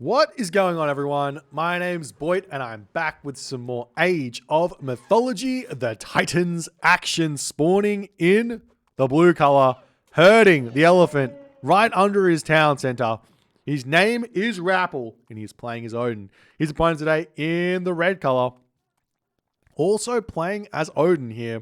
What is going on, everyone? My name's Boit, and I'm back with some more Age of Mythology. The Titans action spawning in the blue color, herding the elephant right under his town center. His name is Rapl, and he's playing as Odin. His opponent today in the red color, also playing as Odin here.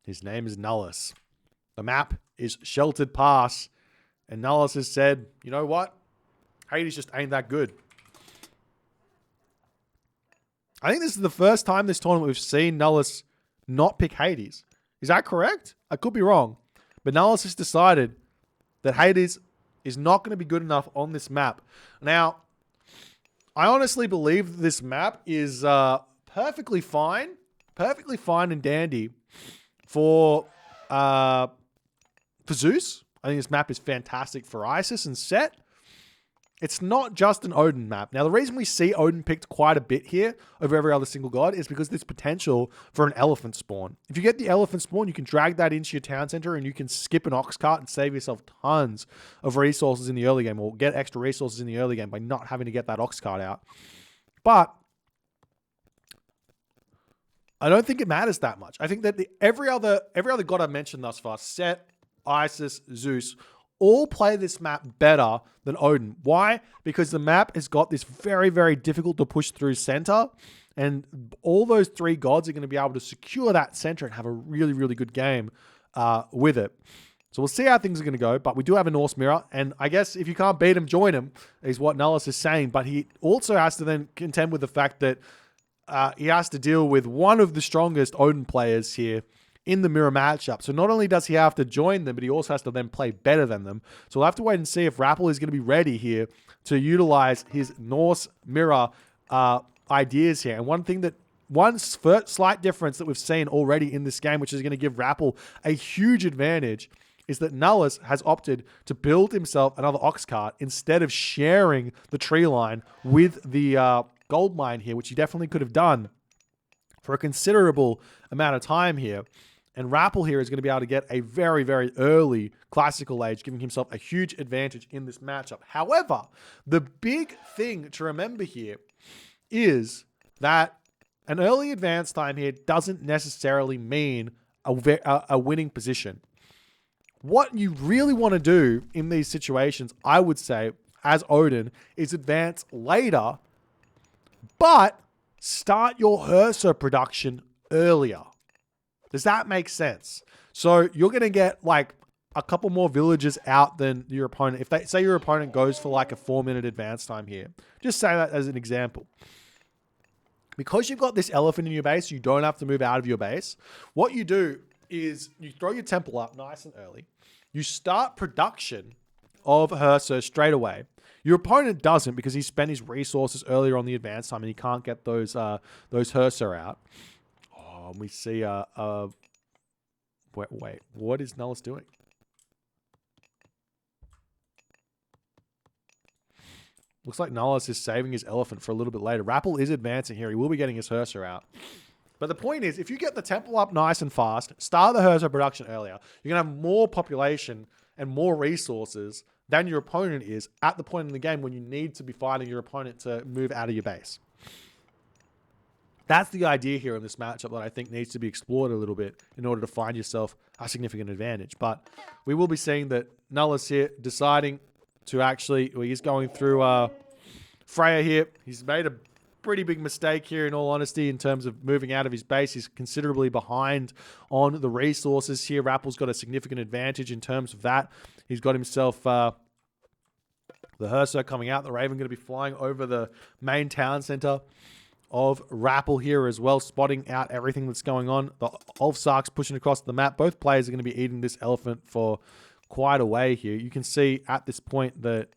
His name is Nullus. The map is Sheltered Pass, and Nullus has said, you know what? Hades just ain't that good. I think this is the first time this tournament we've seen Nullus not pick Hades. Is that correct? I could be wrong. But Nullus has decided that Hades is not going to be good enough on this map. Now, I honestly believe this map is perfectly fine and dandy for Zeus. I think this map is fantastic for Isis and Set. It's not just an Odin map. Now, the reason we see Odin picked quite a bit here over every other single god is because there's potential for an elephant spawn. If you get the elephant spawn, you can drag that into your town center and you can skip an ox cart and save yourself tons of resources in the early game, or get extra resources in the early game by not having to get that ox cart out. But I don't think it matters that much. I think that every other god I've mentioned thus far, Set, Isis, Zeus, all play this map better than Odin. Why? Because the map has got this very, very difficult to push through center, and all those three gods are going to be able to secure that center and have a really, really good game with it. So we'll see how things are going to go, but we do have a Norse mirror, and I guess if you can't beat him, join him, is what Nullus is saying, but he also has to then contend with the fact that he has to deal with one of the strongest Odin players here in the mirror matchup. So not only does he have to join them, but he also has to then play better than them. So we'll have to wait and see if Rapl is going to be ready here to utilize his Norse mirror ideas here. And one slight difference that we've seen already in this game, which is going to give Rapl a huge advantage, is that Nullus has opted to build himself another ox cart instead of sharing the tree line with the gold mine here, which he definitely could have done for a considerable amount of time here. And Rapl here is going to be able to get a very, very early classical age, giving himself a huge advantage in this matchup. However, the big thing to remember here is that an early advance time here doesn't necessarily mean a winning position. What you really want to do in these situations, I would say, as Odin, is advance later, but start your Hersa production earlier. Does that make sense? So you're going to get like a couple more villages out than your opponent. If they say your opponent goes for like a 4-minute advance time here, just say that as an example. Because you've got this elephant in your base, you don't have to move out of your base. What you do is you throw your temple up nice and early. You start production of Hersa straight away. Your opponent doesn't, because he spent his resources earlier on the advance time and he can't get those Hersa out. Oh, we see wait, what is Nullus doing? Looks like Nullus is saving his elephant for a little bit later. Rapl is advancing here. He will be getting his Hersa out. But the point is, if you get the temple up nice and fast, start the Hersa production earlier, you're going to have more population and more resources than your opponent is at the point in the game when you need to be fighting your opponent to move out of your base. That's the idea here in this matchup that I think needs to be explored a little bit in order to find yourself a significant advantage. But we will be seeing that Nullus here deciding to actually, well, he's going through Freya here. He's made a pretty big mistake here, in all honesty, in terms of moving out of his base. He's considerably behind on the resources here. Rappel's got a significant advantage in terms of that. He's got himself the Hersa coming out. The Raven going to be flying over the main town center of Rapl here as well, spotting out everything that's going on. The Ulfsark's pushing across the map. Both players are going to be eating this elephant for quite a way here. You can see at this point that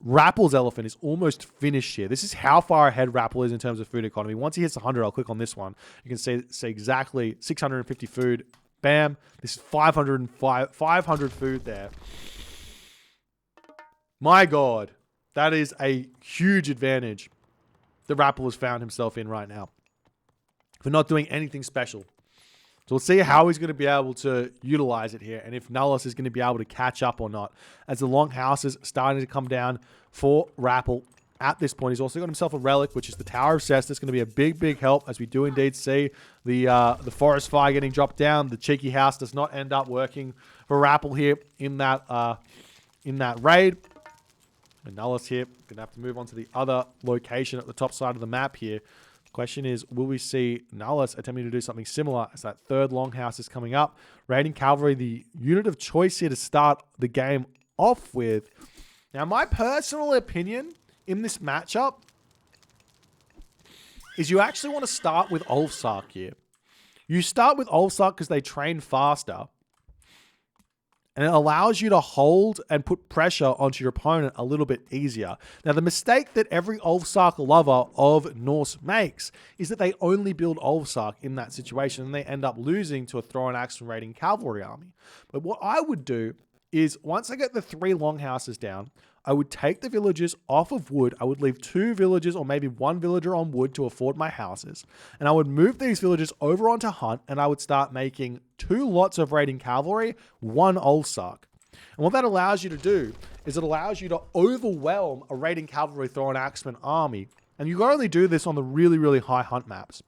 Rappel's elephant is almost finished here. This is how far ahead Rapl is in terms of food economy. Once he hits 100, I'll click on this one. You can see exactly 650 food. Bam. This is 500 food there. My God, that is a huge advantage that Rapl has found himself in right now for not doing anything special. So we'll see how he's going to be able to utilize it here, and if Nullus is going to be able to catch up or not, as the long house is starting to come down for Rapl. at this point. He's also got himself a relic, which is the Tower of Cess. That's going to be a big, big help, as we do indeed see the forest fire getting dropped down. The cheeky house does not end up working for Rapl here in that raid. And Nullus here going to have to move on to the other location at the top side of the map here. The question is, will we see Nullus attempting to do something similar as that third longhouse is coming up? Raiding Cavalry, the unit of choice here to start the game off with. Now, my personal opinion in this matchup is you actually want to start with Ulfsark here. You start with Ulfsark because they train faster. And it allows you to hold and put pressure onto your opponent a little bit easier. Now, the mistake that every Ulfsark lover of Norse makes is that they only build Ulfsark in that situation, and they end up losing to a throw-in axe and raiding cavalry army. But what I would do is, once I get the 3 longhouses down, I would take the villagers off of wood. I would leave 2 villagers or maybe 1 villager on wood to afford my houses. And I would move these villagers over onto hunt, and I would start making 2 lots of raiding cavalry, 1 Ulfsark. And what that allows you to do is it allows you to overwhelm a raiding cavalry throw-in axeman army. And you can only do this on the really, really high hunt maps.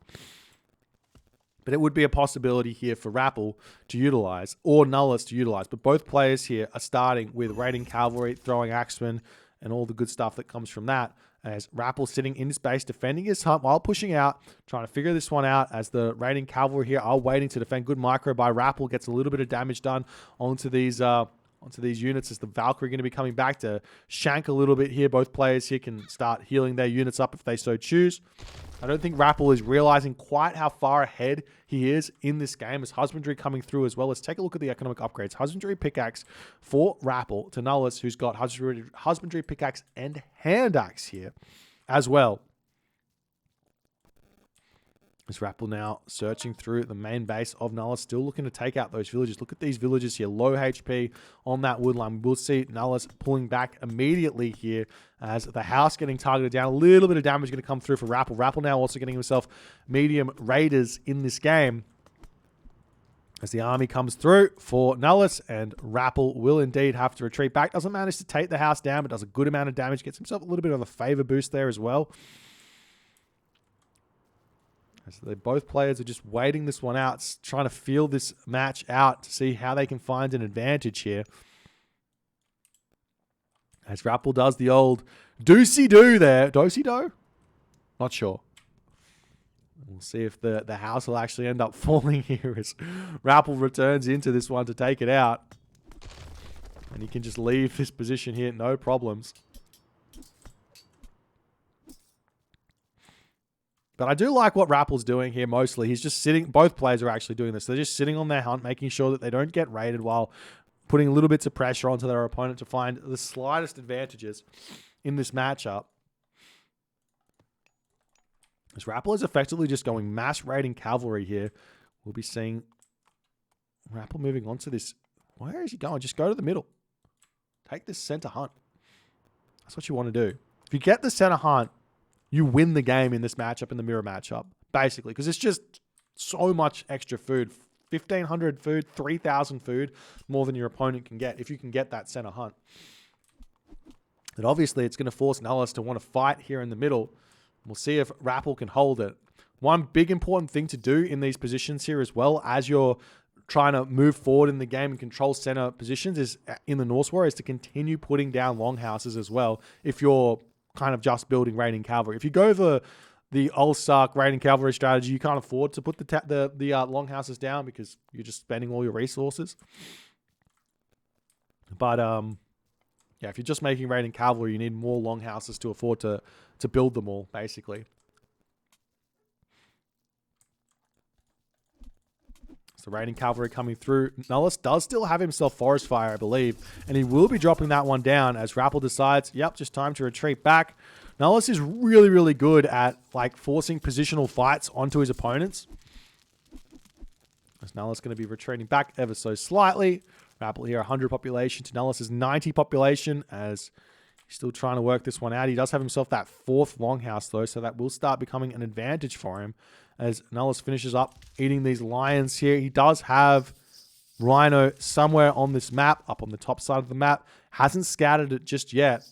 But it would be a possibility here for Rapl to utilize, or Nullus to utilize. But both players here are starting with raiding cavalry, throwing axemen, and all the good stuff that comes from that. As Rapl sitting in his base, defending his hunt while pushing out, trying to figure this one out, as the raiding cavalry here are waiting to defend. Good micro by Rapl, gets a little bit of damage done onto these units, as the Valkyrie going to be coming back to shank a little bit here. Both players here can start healing their units up if they so choose. I don't think Rapl is realizing quite how far ahead he is in this game, as husbandry coming through as well. Let's take a look at the economic upgrades. Husbandry pickaxe for Rapl to Nullus, who's got husbandry pickaxe and hand axe here as well. As Rapl now searching through the main base of Nullus, still looking to take out those villagers. Look at these villagers here, low HP on that wood line. We'll see Nullus pulling back immediately here as the house getting targeted down. A little bit of damage going to come through for Rapl. Rapl now also getting himself medium raiders in this game as the army comes through for Nullus, and Rapl will indeed have to retreat back. Doesn't manage to take the house down, but does a good amount of damage. Gets himself a little bit of a favor boost there as well. So both players are just waiting this one out, trying to feel this match out to see how they can find an advantage here. As Rapl does the old doosey-doo there. Doosey-do? Not sure. We'll see if the house will actually end up falling here as Rapl returns into this one to take it out. And he can just leave this position here, no problems. But I do like what Rappel's doing here mostly. He's just sitting, both players are actually doing this. They're just sitting on their hunt, making sure that they don't get raided while putting little bits of pressure onto their opponent to find the slightest advantages in this matchup. As Rapl is effectively just going mass raiding cavalry here. We'll be seeing Rapl moving on to this. Where is he going? Just go to the middle. Take this center hunt. That's what you want to do. If you get the center hunt, you win the game in this matchup, in the mirror matchup, basically, because it's just so much extra food. 1,500 food, 3,000 food, more than your opponent can get if you can get that center hunt. And obviously, it's going to force Nullus to want to fight here in the middle. We'll see if Rapl can hold it. One big important thing to do in these positions here as well, as you're trying to move forward in the game and control center positions, is in the Norse War, is to continue putting down longhouses as well if you're kind of just building raiding cavalry. If you go for the Ulfsark raiding cavalry strategy, you can't afford to put the longhouses down because you're just spending all your resources. But yeah, if you're just making raiding cavalry, you need more longhouses to afford to build them all, basically. So raiding cavalry coming through. Nullus does still have himself forest fire, I believe, and he will be dropping that one down as Rapl decides, yep, just time to retreat back. Nullus is really, really good at like forcing positional fights onto his opponents. As Nullus going to be retreating back ever so slightly. Rapl here 100 population to Nullus' 90 population, as he's still trying to work this one out. He does have himself that 4th longhouse though, so that will start becoming an advantage for him as Nullus finishes up eating these lions here. He does have Rhino somewhere on this map, up on the top side of the map. Hasn't scattered it just yet.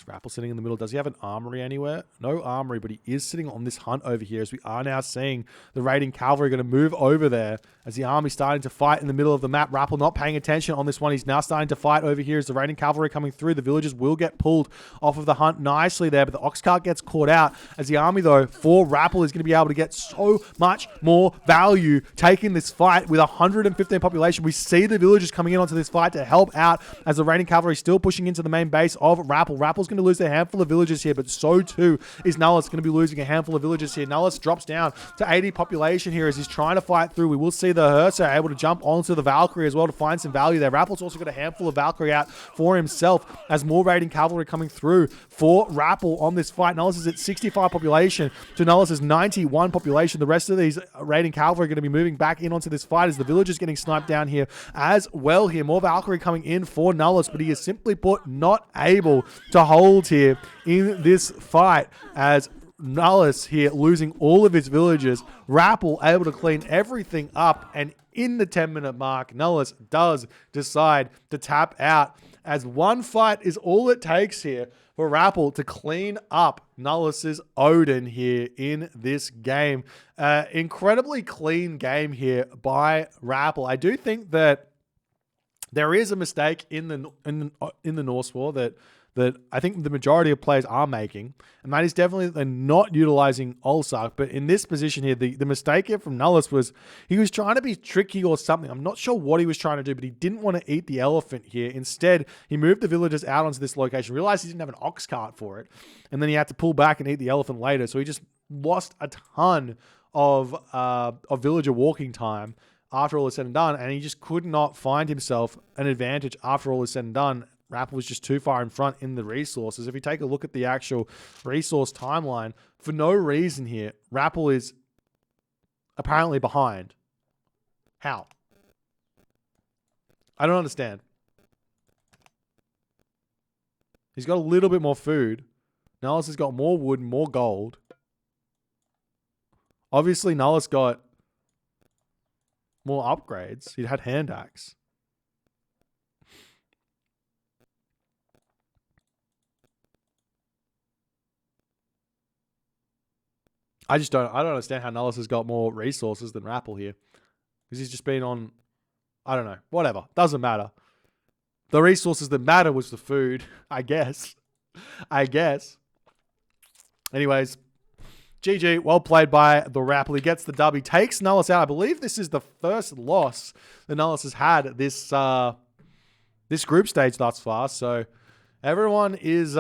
Rapl sitting in the middle. Does he have an armory anywhere? No armory, but he is sitting on this hunt over here, as we are now seeing the raiding cavalry going to move over there as the army starting to fight in the middle of the map. Rapl not paying attention on this one. He's now starting to fight over here as the raiding cavalry coming through. The villagers will get pulled off of the hunt nicely there, but the ox cart gets caught out as the army, though, for Rapl is going to be able to get so much more value taking this fight with 115 population. We see the villagers coming in onto this fight to help out as the raiding cavalry still pushing into the main base of Rapl. Rappl's going to lose a handful of villagers here, but so too is Nullus going to be losing a handful of villagers here. Nullus drops down to 80 population here as he's trying to fight through. We will see the Hersa able to jump onto the Valkyrie as well to find some value there. Rapple's also got a handful of Valkyrie out for himself as more raiding cavalry coming through for Rapl on this fight. Nullus is at 65 population to Nullus' 91 population. The rest of these raiding cavalry are going to be moving back in onto this fight as the villagers getting sniped down here as well here. More Valkyrie coming in for Nullus, but he is simply put not able to hold here in this fight as Nullus here losing all of his villagers. Rapl able to clean everything up, and in the 10-minute mark, Nullus does decide to tap out as one fight is all it takes here for Rapl to clean up Nullus's Odin here in this game. Incredibly clean game here by Rapl. I do think that there is a mistake in the Norse War that I think the majority of players are making, and that is definitely they're not utilizing Ulsark. But in this position here, the mistake here from Nullus was he was trying to be tricky or something. I'm not sure what he was trying to do, but he didn't want to eat the elephant here. Instead, he moved the villagers out onto this location, realized he didn't have an ox cart for it, and then he had to pull back and eat the elephant later. So he just lost a ton of villager walking time after all is said and done, and he just could not find himself an advantage after all is said and done. Rapl was just too far in front in the resources. If you take a look at the actual resource timeline, for no reason here, Rapl is apparently behind. How? I don't understand. He's got a little bit more food. Nullus has got more wood and more gold. Obviously, Nullus got more upgrades. He had hand axe. I don't understand how Nullus has got more resources than Rapl here. Because he's just been on, I don't know, whatever. Doesn't matter. The resources that matter was the food, I guess. Anyways, GG, well played by the Rapl. He gets the dub. He takes Nullus out. I believe this is the first loss that Nullus has had this group stage thus far. So everyone is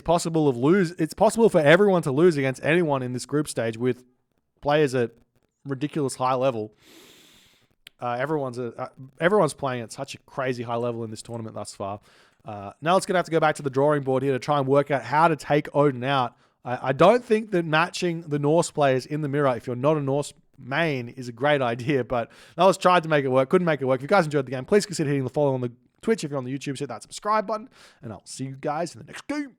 possible of lose. It's possible for everyone to lose against anyone in this group stage with players at ridiculous high level. Everyone's playing at such a crazy high level in this tournament thus far. Now it's going to have to go back to the drawing board here to try and work out how to take Odin out. I don't think that matching the Norse players in the mirror, if you're not a Norse main, is a great idea, but Nullus tried to make it work, couldn't make it work. If you guys enjoyed the game, please consider hitting the follow on the Twitch. If you're on the YouTube, hit that subscribe button, and I'll see you guys in the next game.